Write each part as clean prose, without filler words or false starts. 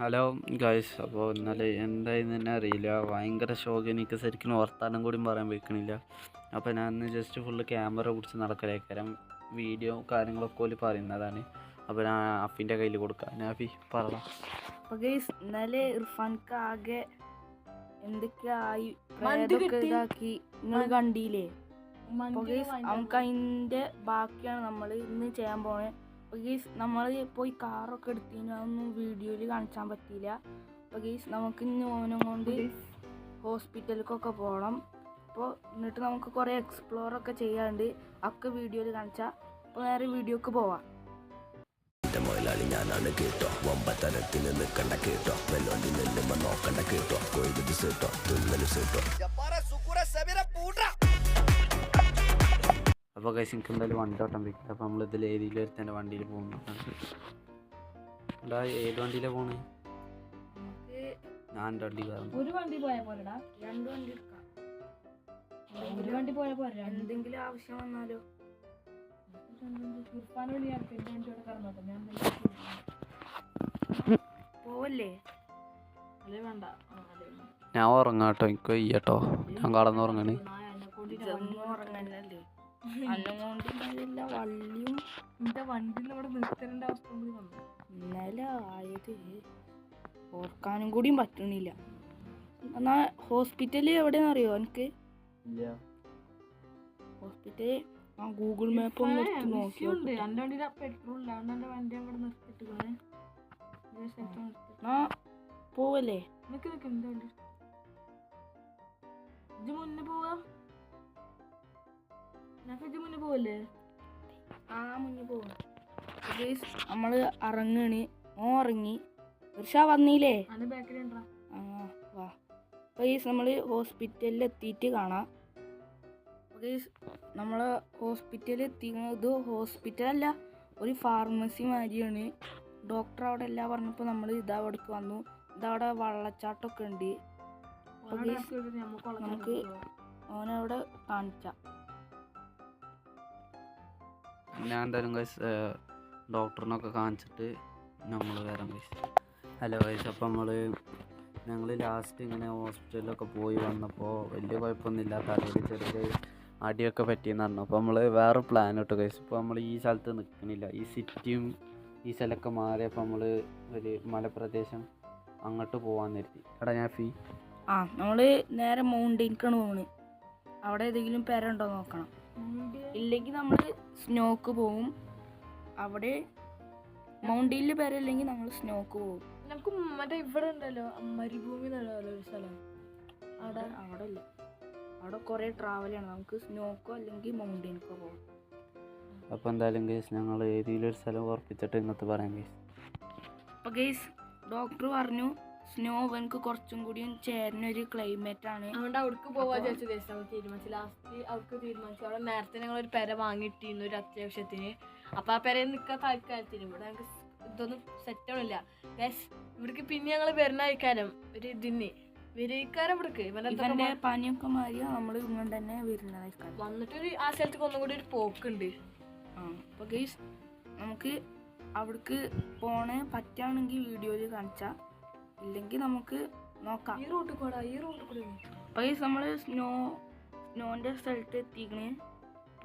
Hello guys. അപ്പോൾ ഇന്നലെ എന്തായെന്ന് തന്നെ അറിയില്ല. ഭയങ്കര ഷോക്ക്. എനിക്ക് ശരിക്കും വർത്താനം കൂടി പറയാൻ വെക്കണില്ല. അപ്പോൾ ഞാൻ ഇന്ന് ജസ്റ്റ് ഫുള്ള് ക്യാമറ പിടിച്ച് നടക്കലേക്കരം വീഡിയോ കാര്യങ്ങളൊക്കെ ഓല് പറയുന്നതാണ്. അപ്പോൾ ഞാൻ അഫിൻ്റെ കയ്യിൽ കൊടുക്കാം. നാഫി പറ. അപ്പോൾ ഗൈസ് ഇന്നലെ ഇർഫാൻക്ക് ആകെ എന്തൊക്കെയായി ഇതാക്കി നിങ്ങൾ കണ്ടില്ലേ. അപ്പോൾ ഗൈസ് നമുക്ക് അതിൻ്റെ ബാക്കിയാണ് നമ്മൾ ഇന്ന് ചെയ്യാൻ പോണത്. അപ്പോൾ ഗൈസ് നമ്മൾ പോയി കാറൊക്കെ എടുത്തതിന് അതൊന്നും വീഡിയോയിൽ കാണിച്ചാൻ പറ്റിയില്ല. അപ്പോൾ ഗൈസ് നമുക്ക് ഇന്ന് ഓനം കൊണ്ട് ഹോസ്പിറ്റലിലേക്കൊക്കെ പോകണം. അപ്പോൾ എന്നിട്ട് നമുക്ക് കുറേ എക്സ്പ്ലോറൊക്കെ ചെയ്യാണ്ട് ഒക്കെ വീഡിയോയിൽ കാണിച്ചാൽ. അപ്പോൾ നേരെ വീഡിയോക്ക് പോവാം. മൊയിലാളി ഞാനാണ് കേട്ടോ, വമ്പത്തനത്തിന് നിൽക്കണ്ട കേട്ടോ, വെല്ലോണ്ടി നെല്ലുമ്പോ നോക്കണ്ട കേട്ടോ, കൊഴുത് സേട്ടോ തുന്നല് സേട്ടോ. അപ്പോൾ ഗൈസ് എനിക്ക് എന്തായാലും വണ്ടി ഓട്ടം വെക്കില്ല. അപ്പോൾ നമ്മൾ ഇതിൽ ഏതെങ്കിലും ഒരുത്തൻ്റെ വണ്ടിയിൽ പോകുന്നതാണ്. എന്താ ഏത് വണ്ടിയിലാണ് പോണേ? ഞാൻ വണ്ടി കയറും. ഒരു വണ്ടി പോയാൽ പോലെടാ, രണ്ട് വണ്ടി എടുക്കാം. ഒരു വണ്ടി പോയാൽ പോരെ, എന്തെങ്കിലും ആവശ്യം വന്നാലോ. പോവല്ലേ? വേണ്ട, ഞാൻ ഉറങ്ങാട്ടോ, എനിക്ക് വയ്യട്ടോ, ഞാൻ കടന്നുറങ്ങണേ. ഉറങ്ങാനല്ലേ വള്ളിയും വണ്ടി അവിടെ നിർത്തേണ്ട അവസ്ഥ കൂടി വന്നു. ഇന്നലെ ആയത് ഓർക്കാനും കൂടിയും പറ്റണില്ല. എന്നാ ഹോസ്പിറ്റല് എവിടെയെന്ന് അറിയോ എനിക്ക്? ഹോസ്പിറ്റല് ആ ഗൂഗിൾ മാപ്പ് ഒന്ന് എടുത്ത് നോക്കിയുണ്ട്. എൻ്റെ വണ്ടിയിൽ പെട്രോൾ ഇല്ല, അതുകൊണ്ട് എൻ്റെ വണ്ടി അവിടെ നിർത്തിട്ട് പോവല്ലേ? നിനക്ക് എന്താ വണ്ടി ഇത് മുന്നേ പോവാ? മുന്നേ പോവല്ലേ? ആ മുന്നേ പോവാ. നമ്മള് ഇറങ്ങണ്. ഇറങ്ങി ഋഷ വന്നില്ലേ? ആ വാ. അപ്പോൾ നമ്മള് ഹോസ്പിറ്റലിൽ എത്തിയിട്ട് കാണാം. നമ്മള് ഹോസ്പിറ്റലിൽ എത്തിക്കുന്നത് ഇത് ഹോസ്പിറ്റലല്ല, ഒരു ഫാർമസി മാതിരിയാണ്. ഡോക്ടർ അവിടെ എല്ലാം പറഞ്ഞപ്പോൾ നമ്മൾ ഇതാ അവിടേക്ക് വന്നു. ഇതവിടെ വെള്ളച്ചാട്ടമൊക്കെ ഉണ്ട്. നമുക്ക് ഓനവിടെ കാണിച്ച. ഞാൻ എന്തായാലും ഗൈസ് ഡോക്ടറിനൊക്കെ കാണിച്ചിട്ട് നമ്മൾ വരാം ഗൈസ്. Hello guys. അപ്പോൾ ഞങ്ങൾ ലാസ്റ്റ് ഇങ്ങനെ ഹോസ്പിറ്റലിലൊക്കെ പോയി വന്നപ്പോൾ വലിയ കുഴപ്പമൊന്നുമില്ല, തലയിൽ ചെറിയ അടിയൊക്കെ പറ്റിയെന്ന് പറഞ്ഞു. അപ്പോൾ നമ്മൾ വേറെ പ്ലാൻ ഇട്ടു ഗൈസ്. ഇപ്പോൾ നമ്മൾ ഈ സ്ഥലത്ത് നിൽക്കണില്ല, ഈ സിറ്റിയും ഈ സ്ഥലമൊക്കെ മാറിയപ്പോൾ നമ്മൾ ഒരു മലപ്രദേശം അങ്ങോട്ട് പോകാൻ നിർത്തി. എടാ ഞാൻ നമ്മൾ നേരെ മൗണ്ടൈനിക്കാണ് പോകുന്നത്. അവിടെ ഏതെങ്കിലും പെര ഉണ്ടോ നോക്കണം. ഇല്ലെങ്കിൽ നമ്മൾ സ്നോക്ക് പോവും. അവിടെ മൗണ്ടൈനിൽ പെര ഇല്ലെങ്കിൽ നമ്മൾ സ്നോക്ക് പോവും. നമുക്ക് മറ്റേ ഇവിടെ ഉണ്ടല്ലോ മരുഭൂമി ഒരു സ്ഥലം, അവിടെ ഇല്ല. അവിടെ കുറേ ട്രാവലാണ്. നമുക്ക് സ്നോക്കോ അല്ലെങ്കിൽ മൗണ്ടൈനിക്കോ പോകാം. അപ്പോൾ എന്തായാലും ഗൈസ് ഞങ്ങൾ ഏതെങ്കിലും ഒരു സ്ഥലം ഉറപ്പിച്ചിട്ട് ഇങ്ങോട്ട് പറയാം ഗൈസ്. അപ്പോൾ ഗൈസ് ഡോക്ടർ പറഞ്ഞു സ്നോ എനിക്ക് കുറച്ചും കൂടിയും ചേരുന്നൊരു ക്ലൈമറ്റ് ആണ്, അതുകൊണ്ട് അവിടേക്ക് പോവാ വിചാരിച്ചു. നമ്മൾ തീരുമാനിച്ചു, ലാസ്റ്റ് അവർക്ക് തീരുമാനിച്ചു. അവിടെ നേരത്തെ ഞങ്ങളൊരു പെര വാങ്ങിയിട്ടിരുന്നു ഒരു അത്യാവശ്യത്തിന്. അപ്പോൾ ആ പെരയിൽ നിൽക്കാൻ താൽക്കാലത്തിന് ഇവിടെ ഞങ്ങൾക്ക് ഇതൊന്നും സെറ്റാണില്ല ഗൈസ്. ഇവിടേക്ക് പിന്നെ ഞങ്ങൾ വരുന്ന അയക്കാരം ഒരു ഇതിന് വിരയിക്കാരം ഇവിടേക്ക് ഇവന്റെ പനിയൊക്കെ മാറി നമ്മൾ ഇങ്ങനെ തന്നെ വരുന്നതായിരിക്കും. വന്നിട്ടൊരു ആ സ്ഥലത്തേക്ക് ഒന്നും കൂടി ഒരു പോക്കുണ്ട്. അപ്പോൾ ഗൈസ് നമുക്ക് അവിടേക്ക് പോണേ പറ്റുകയാണെങ്കിൽ വീഡിയോയിൽ കാണിച്ചാൽ, ഇല്ലെങ്കിൽ നമുക്ക് നോക്കാം. ഈ റൂട്ടിൽ കൂടെ അപ്പോൾ ഗൈസ് നമ്മൾ സ്നോൻ്റെ സ്ഥലത്ത് എത്തിക്കണേ.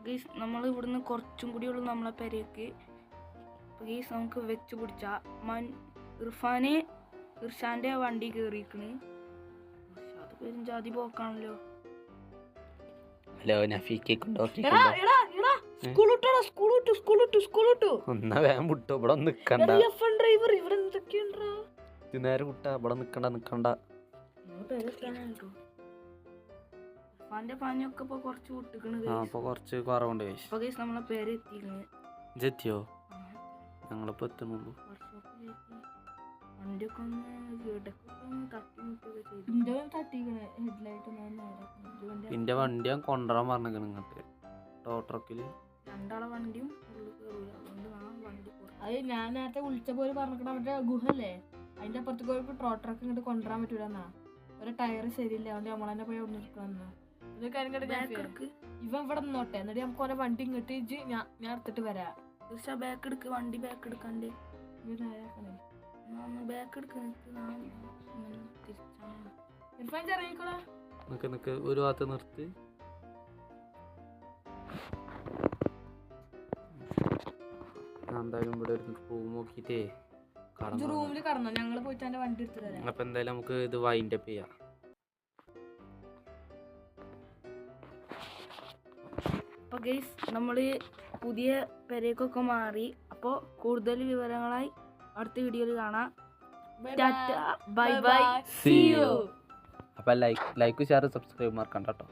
ഗൈസ് നമ്മൾ ഇവിടുന്ന് കുറച്ചും കൂടി ഉള്ളൂ നമ്മളെ പെരയ്ക്ക്. അപ്പോൾ ഗൈസ് നമുക്ക് വെച്ച് പിടിച്ചാൽ ഇർഷാൻ്റെ വണ്ടി കയറിയിരിക്കണ്. അത് പേരും ജാതി പോക്കാണല്ലോ. ഹലോ നഫീക്ക് ഒന്നാ വേഗം വിട്ടോ, ഇവിടെ നിക്കണ്ട. നേരെ വിട്ടാ ഇവിടെ നിക്കണ്ട. പനിയൊക്കെ ഇപ്പൊ കുറച്ച് വിട്ടിക്കണ്. അപ്പൊ കുറച്ച് കുറവുണ്ട്. നമ്മളെ പേര് എത്തിക്കണ്. ജെത്തിയോ? ഞങ്ങളിപ്പോ എത്തുന്നുള്ളൂ. വണ്ടിയൊക്കെ എന്റെ വണ്ടി ഞാൻ കൊണ്ടുവരാൻ പറഞ്ഞേക്കണ് ഇങ്ങോട്ട് ടോ ട്രക്കില്. രണ്ടാളെ വണ്ടിയും ഉള്ളിൽ കയറൂല, അതുകൊണ്ട് വണ്ടി അത് ഞാൻ നേരത്തെ വിളിച്ച പോലെ പറഞ്ഞിട്ട് അവരുടെ ഗുഹല്ലേ അതിന്റെ അപ്പുറത്തേക്ക് പോയപ്പോ ട്രോ ട്രക്ക് ഇങ്ങോട്ട് കൊണ്ടുവരാൻ പറ്റൂലെന്നാ. ഒരു ടയർ ശരിയില്ല, അതുകൊണ്ട് നമ്മൾ തന്നെ പോയി അവിടെ നിൽക്കണമെന്നാ. ഇത് കാര്യം ഇവൻ ഇവിടെ നിന്നോട്ടെ, എന്നിട്ട് നമുക്ക് ഓരോ വണ്ടി ഇങ്ങോട്ട് ഞാൻ എടുത്തിട്ട് വരാം. ബാക്ക് എടുക്ക്, വണ്ടി ബാക്ക് എടുക്കാണ്ട്. ബാക്ക് ബാക്ക് എടുക്കുന്ന ഇർഫാൻ ഇറങ്ങിക്കോളാ. നിക്ക് ഒരു ഭാഗത്ത് നിർത്ത്. ഞാൻ എന്തായാലും ഇവിടെ ഒരു റൂം നോക്കിയിട്ടേ റൂമിൽ കടന്നോ, ഞങ്ങള് പോയിട്ട് എന്റെ വണ്ടി എടുത്തു തരാം. അപ്പൊ എന്തായാലും നമുക്ക് ഇത് വൈൻഡ് അപ്പ് ചെയ്യാം. അപ്പോൾ ഗൈസ് നമ്മൾ പുതിയ പെരേക്കൊക്കെ മാറി. അപ്പോൾ കൂടുതൽ വിവരങ്ങളായി അടുത്ത വീഡിയോയിൽ കാണാം. Bye bye, see you. അപ്പൊ ലൈക്ക് ഷെയർ സബ്സ്ക്രൈബ് മറക്കണ്ട കേട്ടോ.